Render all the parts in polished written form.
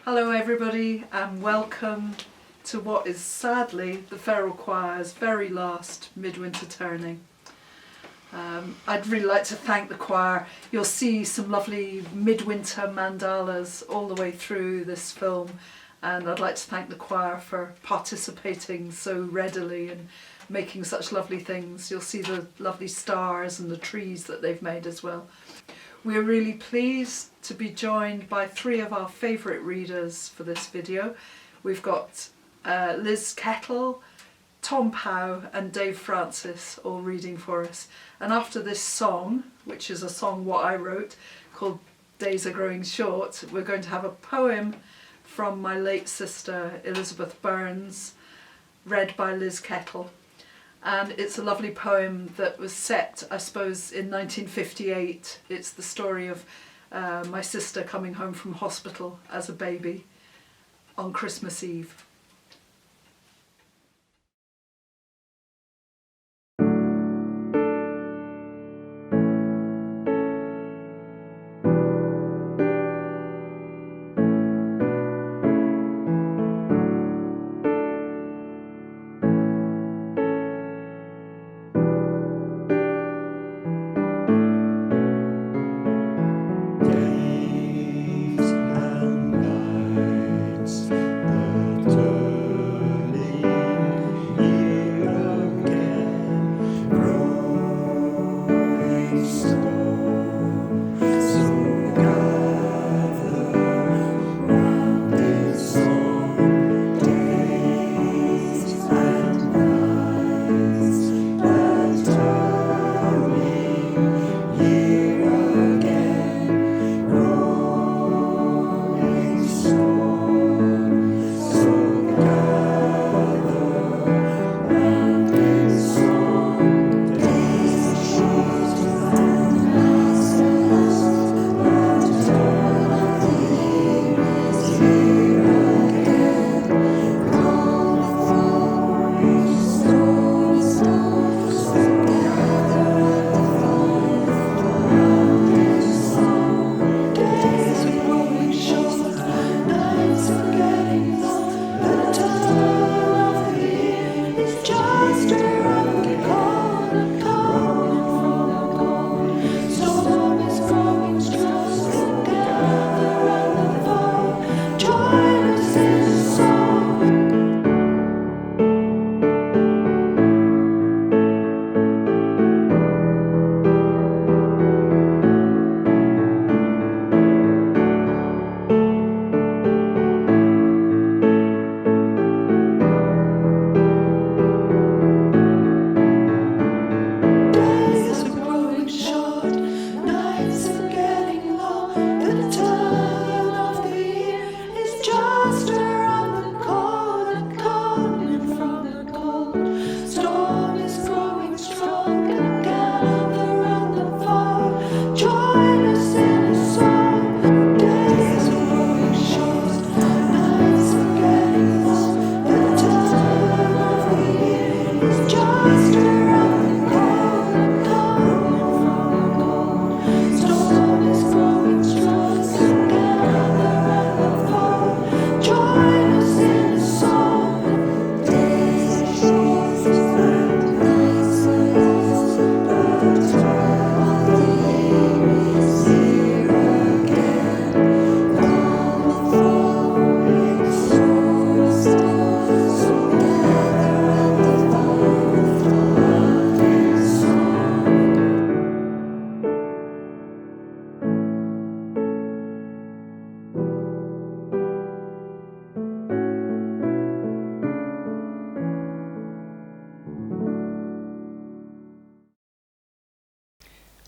Hello everybody and welcome to what is sadly the Feral Choir's very last MidWinter Turning. I'd really like to thank the choir. You'll see some lovely midwinter mandalas all the way through this film, and I'd like to thank the choir for participating so readily and making such lovely things. You'll see the lovely stars and the trees that they've made as well. We're really pleased to be joined by three of our favourite readers for this video. We've got Liz Kettle, Tom Pow and Dave Francis all reading for us. And after this song, which is a song what I wrote called Days Are Growing Short, we're going to have a poem from my late sister Alison Burns, read by Liz Kettle. And it's a lovely poem that was set, I suppose, in 1958. It's the story of my sister coming home from hospital as a baby on Christmas Eve.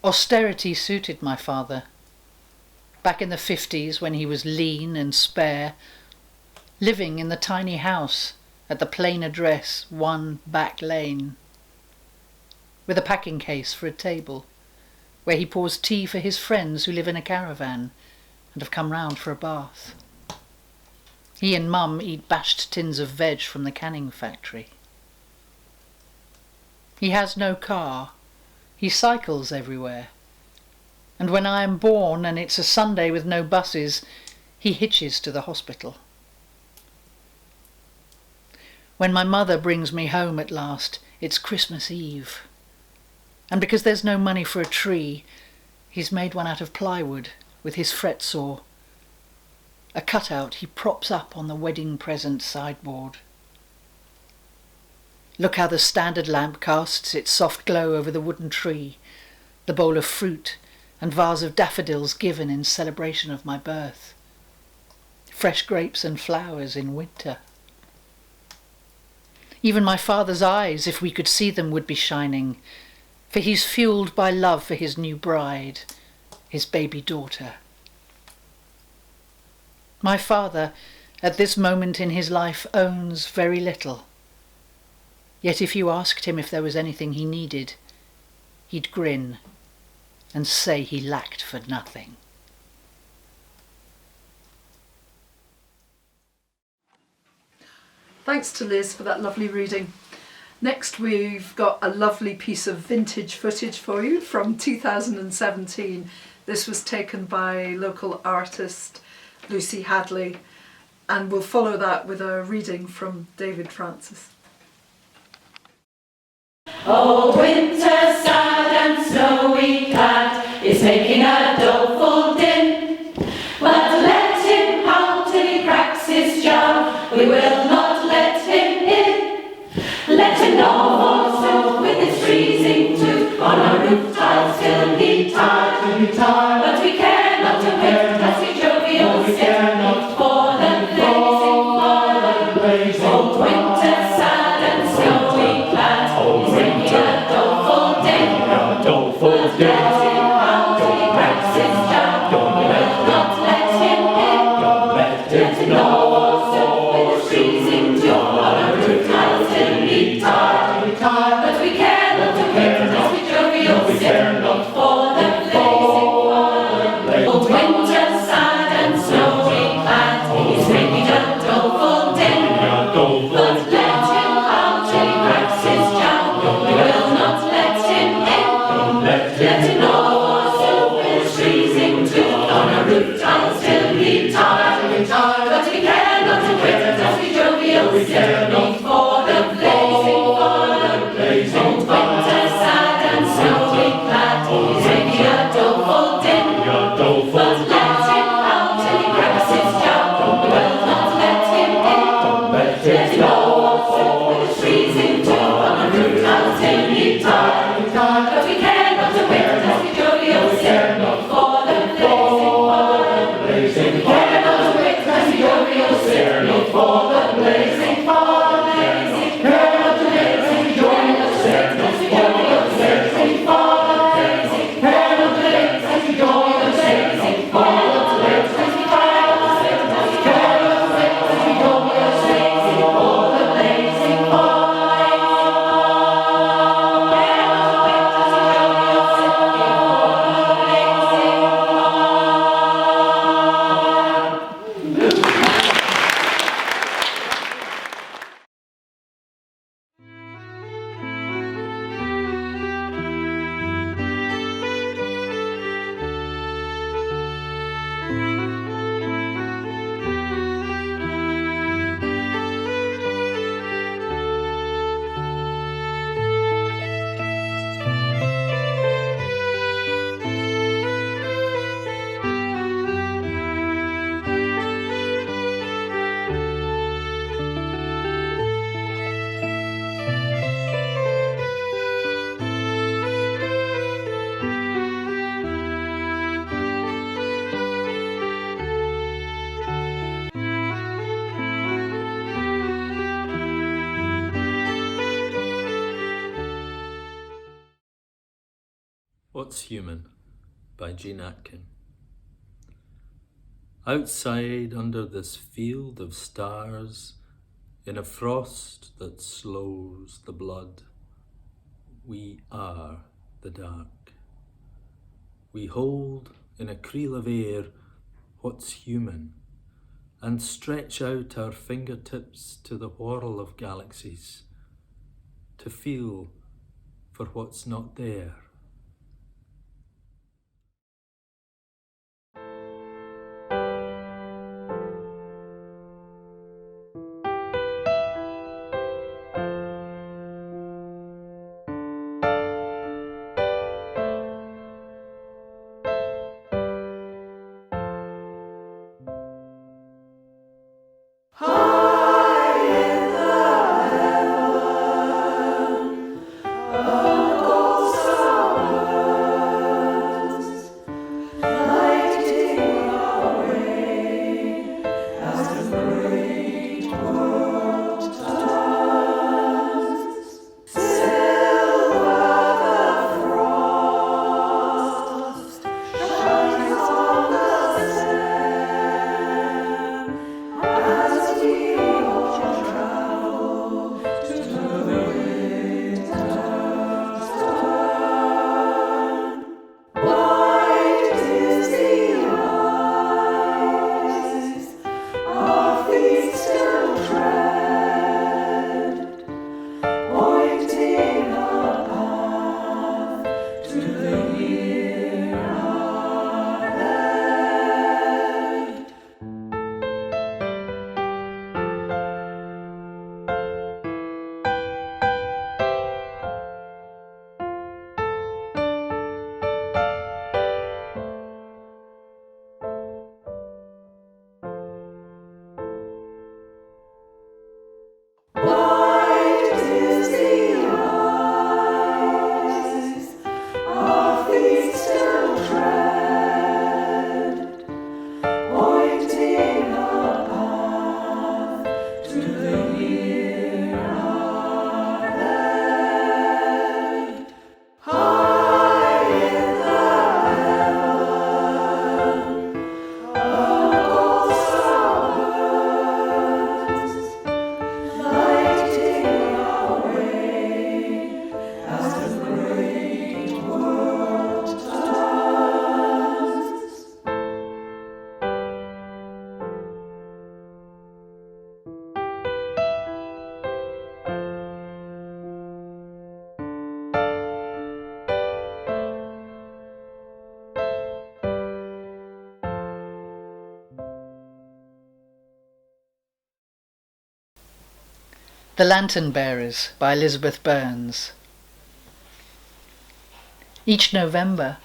Austerity suited my father. Back in the 50s, when he was lean and spare, living in the tiny house at the plain address 1 Back Lane, with a packing case for a table, where he pours tea for his friends who live in a caravan and have come round for a bath. He and Mum eat bashed tins of veg from the canning factory. He has no car. He cycles everywhere. And when I am born and it's a Sunday with no buses, he hitches to the hospital. When my mother brings me home at last, it's Christmas Eve. And because there's no money for a tree, he's made one out of plywood with his fret saw. A cutout he props up on the wedding present sideboard. Look how the standard lamp casts its soft glow over the wooden tree, the bowl of fruit and vase of daffodils given in celebration of my birth. Fresh grapes and flowers in winter. Even my father's eyes, if we could see them, would be shining, for he's fueled by love for his new bride, his baby daughter. My father, at this moment in his life, owns very little. Yet if you asked him if there was anything he needed, he'd grin and say he lacked for nothing. Thanks to Liz for that lovely reading. Next we've got a lovely piece of vintage footage for you from 2017. This was taken by local artist Lucy Hadley, and we'll follow that with a reading from David Francis. Oh, winter sad and snowy clad is making a doleful din, but let him howl till he cracks his jaw, we will not let him in. Let him gnaw forsooth with his freezing tooth on our roof tiles till he tire, but we care not a whit as we jovial sit for the blazing fire. Old winter sad and snowy clad is making a doleful din, but let him howl till he cracks his jaw, we will not let him in. Let him gnaw forsooth with his freezing tooth on our roof tiles till he tire, but we care not a whit as we jovial sit for the blazing fire. Old winter sad and snowy clad is making a doleful din, but let him howl till he cracks his jaw, we will not let him in. Let him gnaw forsooth with his freezing tooth on our roof tiles till he tire, but we care not a whit as we jovial sit for the blazing fire. Old winter sad and snowy clad is making a doleful din, but let him howl till he cracks his jaw, we will not let him in. Let him gnaw forsooth with his freezing tooth on our roof tiles till he tire, but we care not a whit as we jovial sit for the blazing fire. We care not a whit as we jovial sit for the blazing fire. Care not a whit as we jovial sit for the blazing fire. Care not a whit as we jovial sit for the blazing fire. Care not a whit as we jovial sit for the blazing fire. Care not a whit as we jovial sit for the blazing fire. What's Human by Jean Atkin. Outside under this field of stars, in a frost that slows the blood, we are the dark. We hold in a creel of air what's human, and stretch out our fingertips to the whirl of galaxies, to feel for what's not there. The Lantern Bearers by Alison Burns. Each November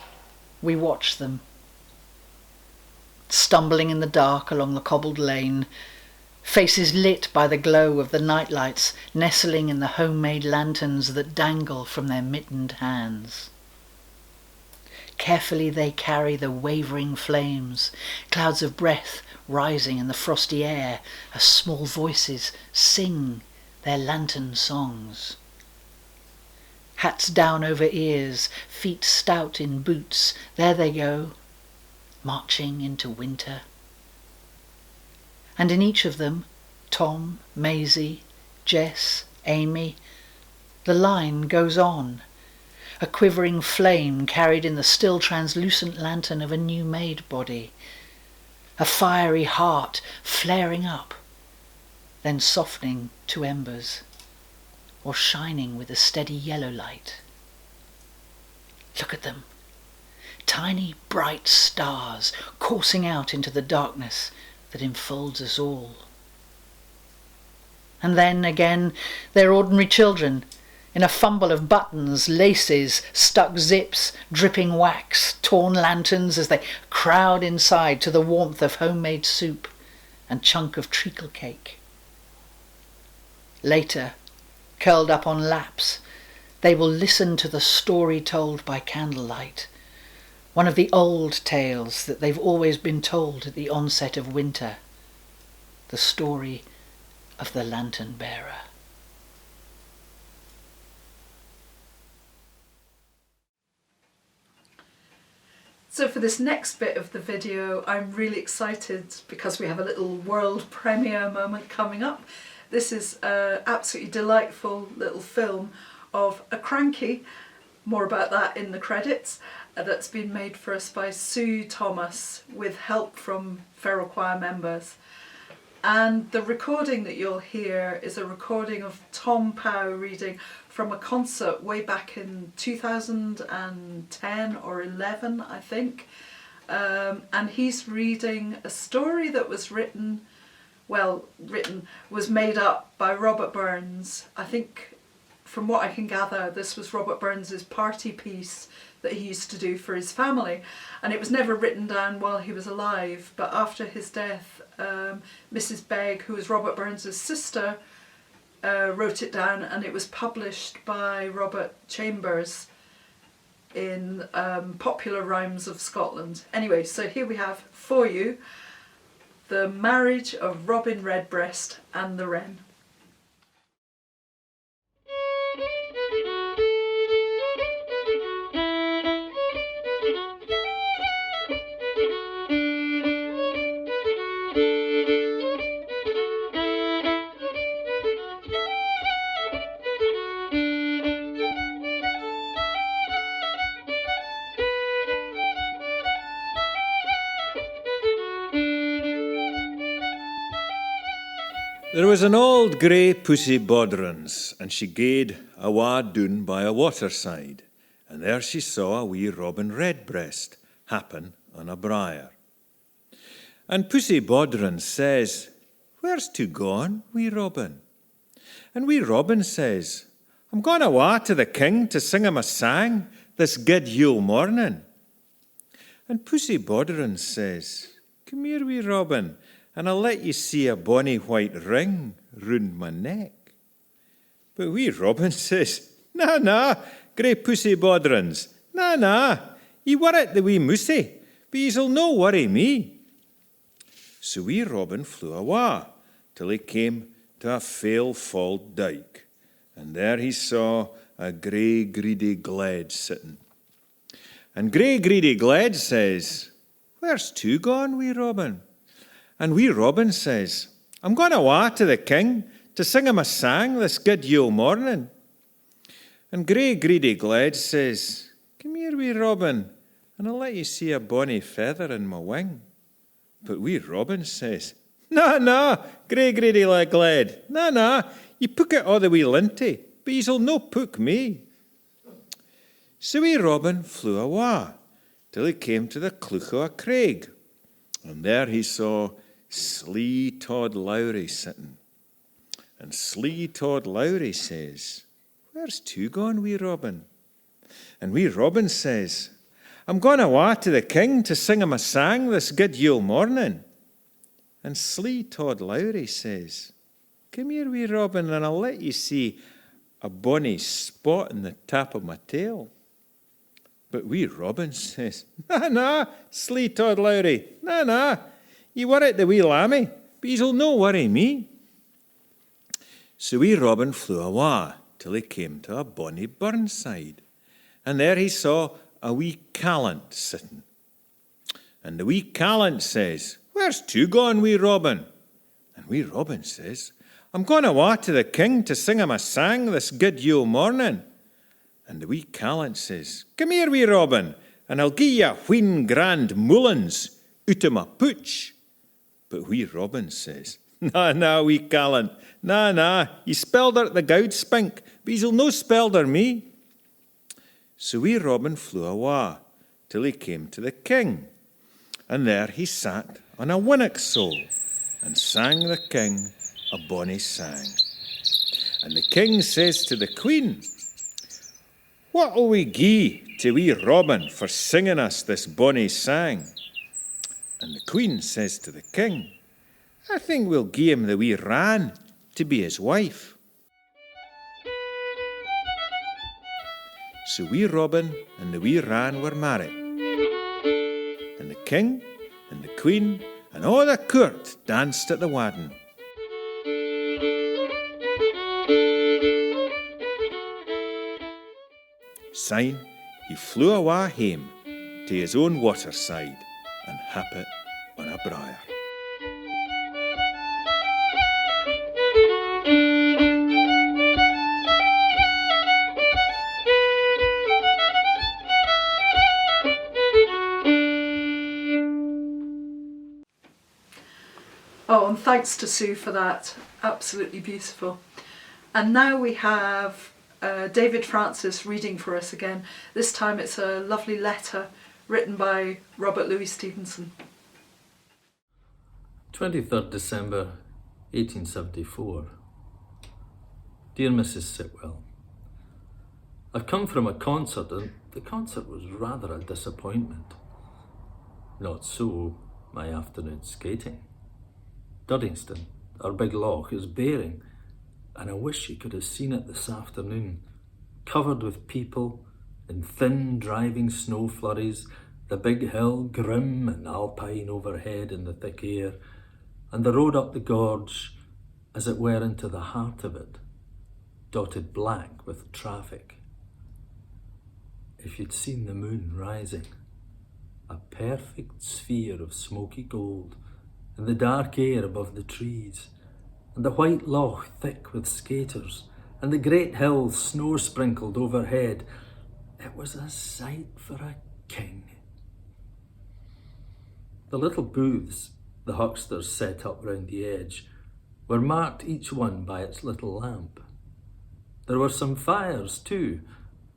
we watch them, stumbling in the dark along the cobbled lane, faces lit by the glow of the nightlights nestling in the homemade lanterns that dangle from their mittened hands. Carefully they carry the wavering flames, clouds of breath rising in the frosty air as small voices sing their lantern songs. Hats down over ears, feet stout in boots, there they go, marching into winter. And in each of them, Tom, Maisie, Jess, Amy, the line goes on, a quivering flame carried in the still translucent lantern of a new-made body, a fiery heart flaring up, then softening to embers, or shining with a steady yellow light. Look at them, tiny bright stars coursing out into the darkness that enfolds us all. And then again they're ordinary children, in a fumble of buttons, laces, stuck zips, dripping wax, torn lanterns as they crowd inside to the warmth of homemade soup and chunk of treacle cake. Later, curled up on laps, they will listen to the story told by candlelight, one of the old tales that they've always been told at the onset of winter, the story of the lantern bearer. So for this next bit of the video, I'm really excited because we have a little world premiere moment coming up. This is an absolutely delightful little film of a cranky, more about that in the credits, that's been made for us by Sue Thomas with help from Feral Choir members. And the recording that you'll hear is a recording of Tom Pow reading from a concert way back in 2010 or 11, I think. And he's reading a story that was was made up by Robert Burns. I think, from what I can gather, this was Robert Burns's party piece that he used to do for his family, and it was never written down while he was alive, but after his death, Mrs. Begg, who was Robert Burns's sister, wrote it down, and it was published by Robert Chambers in Popular Rhymes of Scotland. Anyway, so here we have for you The Marriage of Robin Redbreast and the Wren. There was an old grey pussy bodrons, and she gaed awa doon by a waterside, and there she saw a wee Robin Redbreast happen on a briar. And Pussy Bodrons says, "Where's to gone, wee Robin?" And wee Robin says, "I'm gone awa to the king to sing him a sang this good Yule morning." And Pussy Bodrons says, "Come here, wee Robin, and I'll let you see a bonny white ring round my neck." But wee Robin says, "Na, grey Pussy Bodrons, na, ye worrit the wee moussie, but ye'll no worry me." So wee Robin flew awa, till he came to a fail falled dyke, and there he saw a grey greedy gled sitting. And grey greedy gled says, "Where's to gone, wee Robin?" And wee Robin says, "I'm gone awa to the king to sing him a sang this good Yule morning." And grey greedy gled says, "Come here, wee Robin, and I'll let you see a bonny feather in my wing." But wee Robin says, Na, grey greedy gled, na, ye pook it o' the wee linty, but ye'll no pook me." So wee Robin flew awa, till he came to the cleuch o' a craig, and there he saw Slee Tod Lowry sitting. And slee Tod Lowry says, "Where's two gone, wee Robin?" And wee Robin says, "I'm gone awa to the king to sing him a sang this good Yule morning." And slee Tod Lowry says, "Come here, wee Robin, and I'll let you see a bonny spot in the tap of my tail." But wee Robin says, Na, slee Tod Lowry, na, you worrit the wee lammie, but you'll no worry me." So wee Robin flew awa till he came to a bonny burnside, and there he saw a wee callant sitting. And the wee callant says, "Where's two gone, wee Robin?" And wee Robin says, "I'm gone awa to the king to sing him a sang this good Yule morning." And the wee callant says, "Come here, wee Robin, and I'll gie you a wheen grand mullins out of my pooch." But wee Robin says, Na, wee callant, na, ye spelled her at the goud spink, but ye'll no spelled her me." So wee Robin flew awa till he came to the king, and there he sat on a winnock sole and sang the king a bonny sang. And the king says to the queen, "What'll we gie to wee Robin for singing us this bonny sang?" And the queen says to the king, "I think we'll gie him the wee Wren to be his wife." So wee Robin and the wee Wren were married. And the king and the queen and all the court danced at the wadding. Syne he flew awa hame to his own waterside and happit on a briar. Oh, and thanks to Sue for that. Absolutely beautiful. And now we have David Francis reading for us again. This time it's a lovely letter written by Robert Louis Stevenson. 23rd December 1874. Dear Mrs. Sitwell, I've come from a concert and the concert was rather a disappointment. Not so my afternoon skating. Duddingston, our big loch, is bearing, and I wish you could have seen it this afternoon, covered with people, in thin driving snow flurries, the big hill grim and alpine overhead in the thick air, and the road up the gorge, as it were into the heart of it, dotted black with traffic. If you'd seen the moon rising, a perfect sphere of smoky gold, in the dark air above the trees, and the white loch thick with skaters, and the great hills snow-sprinkled overhead, it was a sight for a king. The little booths the hucksters set up round the edge were marked each one by its little lamp. There were some fires too,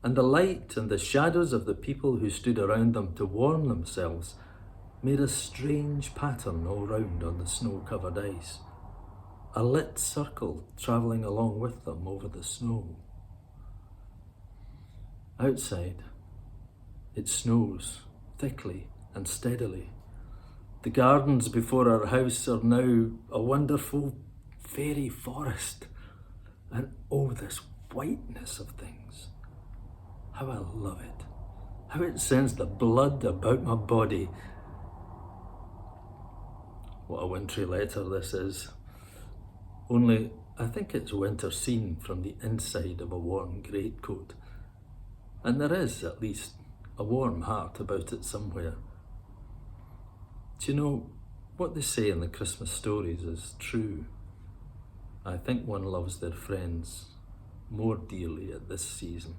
and the light and the shadows of the people who stood around them to warm themselves made a strange pattern all round on the snow-covered ice, a lit circle travelling along with them over the snow. Outside, it snows thickly and steadily. The gardens before our house are now a wonderful fairy forest, and oh, this whiteness of things. How I love it. How it sends the blood about my body. What a wintry letter this is. Only I think it's winter seen from the inside of a warm greatcoat. And there is, at least, a warm heart about it somewhere. Do you know, what they say in the Christmas stories is true. I think one loves their friends more dearly at this season.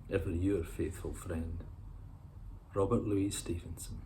Ever your faithful friend, Robert Louis Stevenson.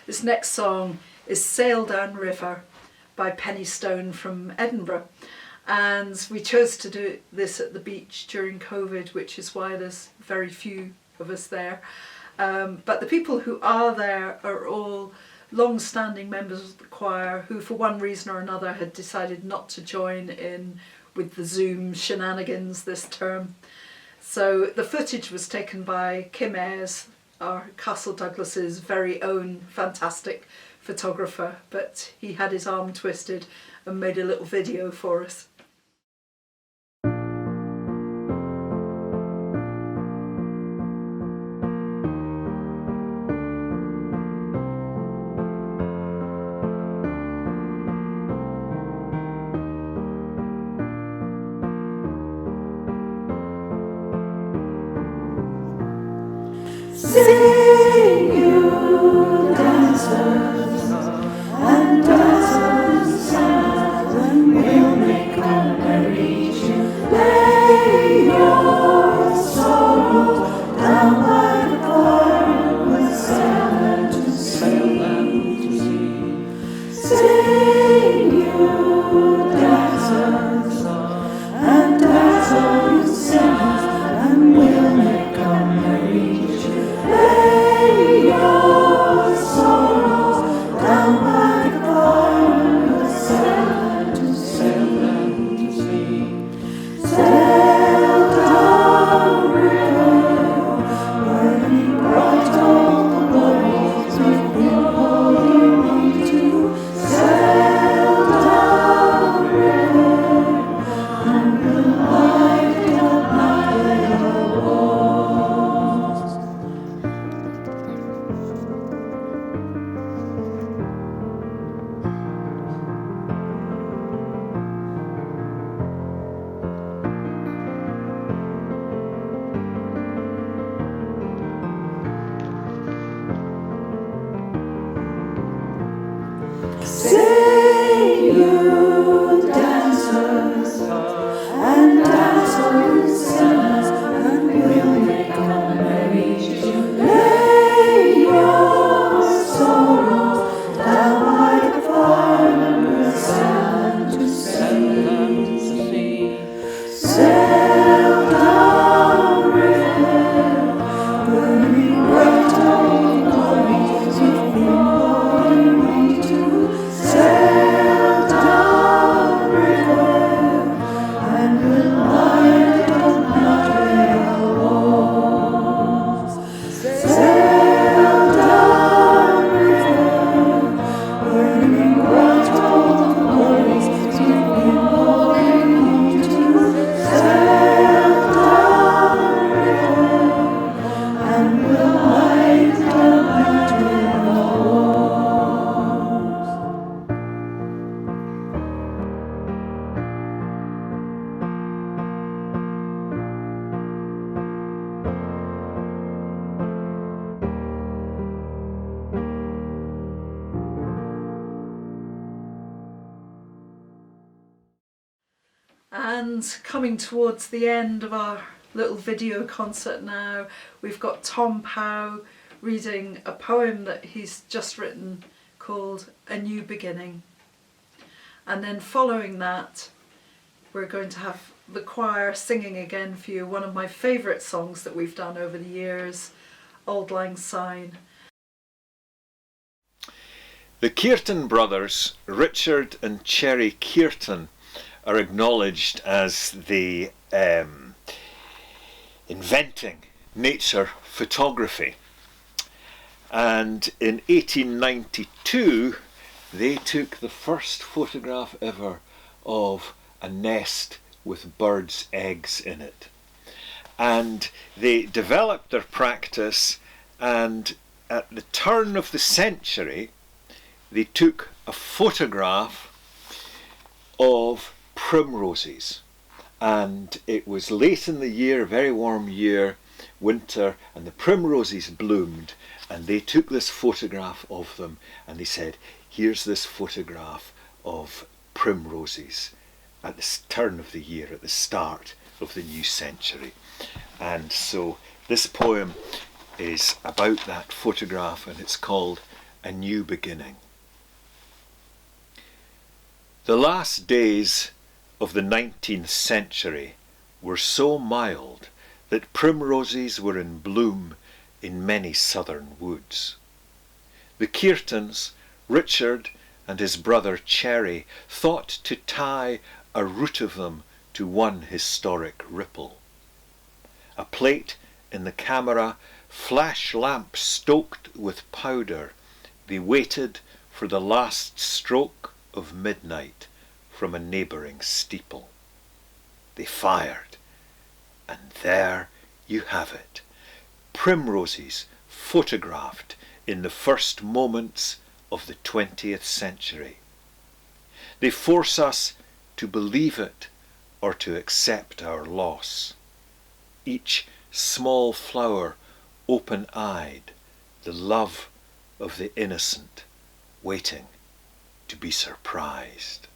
This next song is Sail Down River by Penny Stone from Edinburgh. And we chose to do this at the beach during COVID, which is why there's very few of us there. But the people who are there are all long-standing members of the choir who, for one reason or another, had decided not to join in with the Zoom shenanigans this term. So the footage was taken by Kim Ayres, our Castle Douglas's very own fantastic photographer, but he had his arm twisted and made a little video for us. Sing, you dancers, and dancers, and we'll make a merry tune. Lay your sorrow down by the fire, with sail to sea. Sing, you dancers, and dancers, and we'll make a merry tune. Lay your sorrows down by the fire, sail to sea. Sail down river, burning bright on the waves we've been holding on to. Sail down river, and we'll light it up like the walls. Sing, you dancers, and dancers, and we'll make a merry tune. Lay your sorrows down by the fire, sail to sea. Sail down river, burning bright on the waves we've been holding on to. Sail down river, and we'll light it up like the walls. Sail down river, burning bright on the waves we've been holding on to. Sail down river, and we'll light it up like the walls. And coming towards the end of our little video concert now, we've got Tom Pow reading a poem that he's just written called A New Beginning. And then following that, we're going to have the choir singing again for you one of my favourite songs that we've done over the years, Auld Lang Syne. The Kirtan Brothers, Richard and Cherry Kirtan, are acknowledged as the inventing nature photography. And in 1892 they took the first photograph ever of a nest with birds' eggs in it. And they developed their practice, and at the turn of the century they took a photograph of primroses, and it was late in the year, a very warm year, winter, and the primroses bloomed, and they took this photograph of them and they said, here's this photograph of primroses at the turn of the year, at the start of the new century. And so this poem is about that photograph, and it's called a new beginning. The last days of the 19th century were so mild that primroses were in bloom in many southern woods. The Kirtans, Richard and his brother Cherry, thought to tie a root of them to one historic ripple. A plate in the camera, flash lamp stoked with powder, they waited for the last stroke of midnight from a neighbouring steeple. They fired, and there you have it, primroses photographed in the first moments of the 20th century. They force us to believe it or to accept our loss. Each small flower open-eyed, the love of the innocent, waiting to be surprised.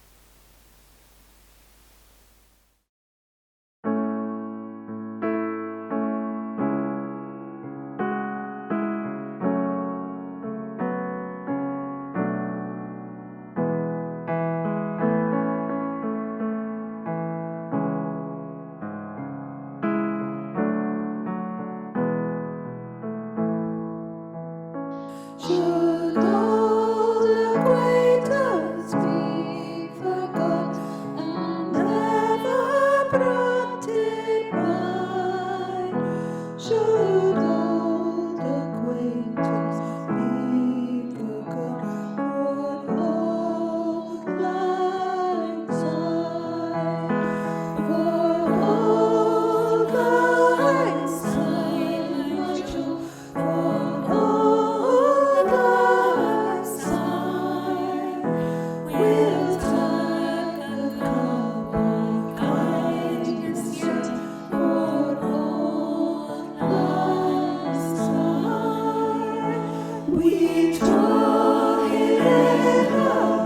Should old acquaintance be forgot and never brought it by? Should old acquaintance be forgot, would old lang syne? For old lang syne, my true, for old lang syne, will take a cup of kindness yet. For old lang syne, we talk in a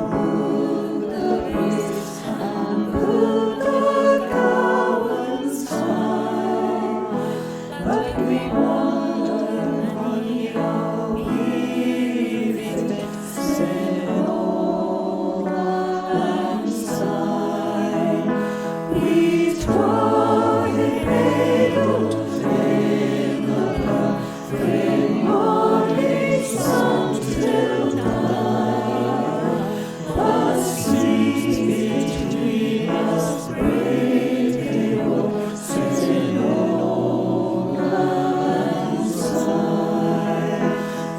wood the breeze and put the gowans high, but we wonder why our weary said old lang syne. We talk in cradle in the park, from morning sun till night, but sleep between us brave table, said old lang syne.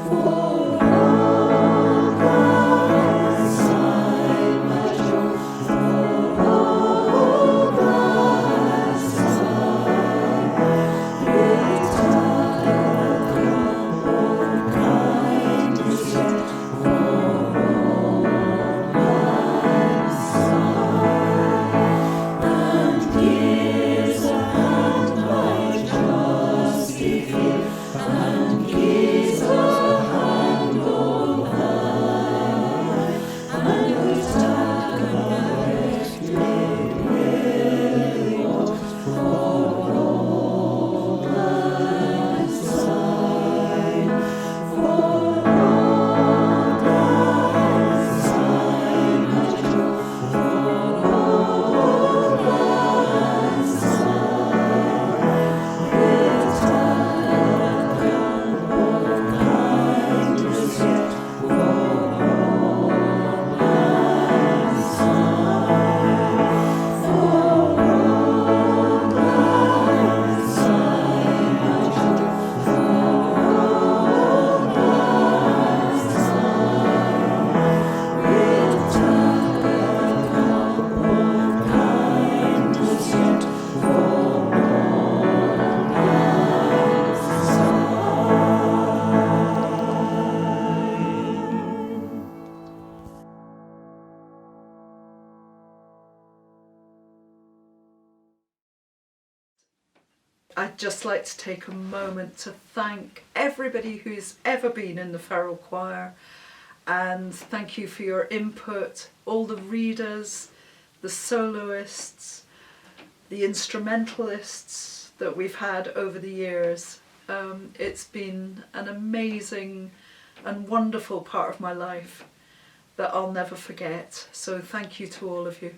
For old lang syne, my true, for old lang syne, will take a cup of kindness yet. For old lang syne, and gives a hand my trusty fear, and gives a hand on high, and will take a breath made weary of. For old lang syne, for old lang syne, my true, for old lang syne, will take a cup of kindness yet. For old lang syne, for old lang syne, my true, for old lang syne, will take a cup of kindness yet. For old lang syne. I'd just like to take a moment to thank everybody who's ever been in the Feral Choir, and thank you for your input, all the readers, the soloists, the instrumentalists that we've had over the years. It's been an amazing and wonderful part of my life that I'll never forget. So thank you to all of you.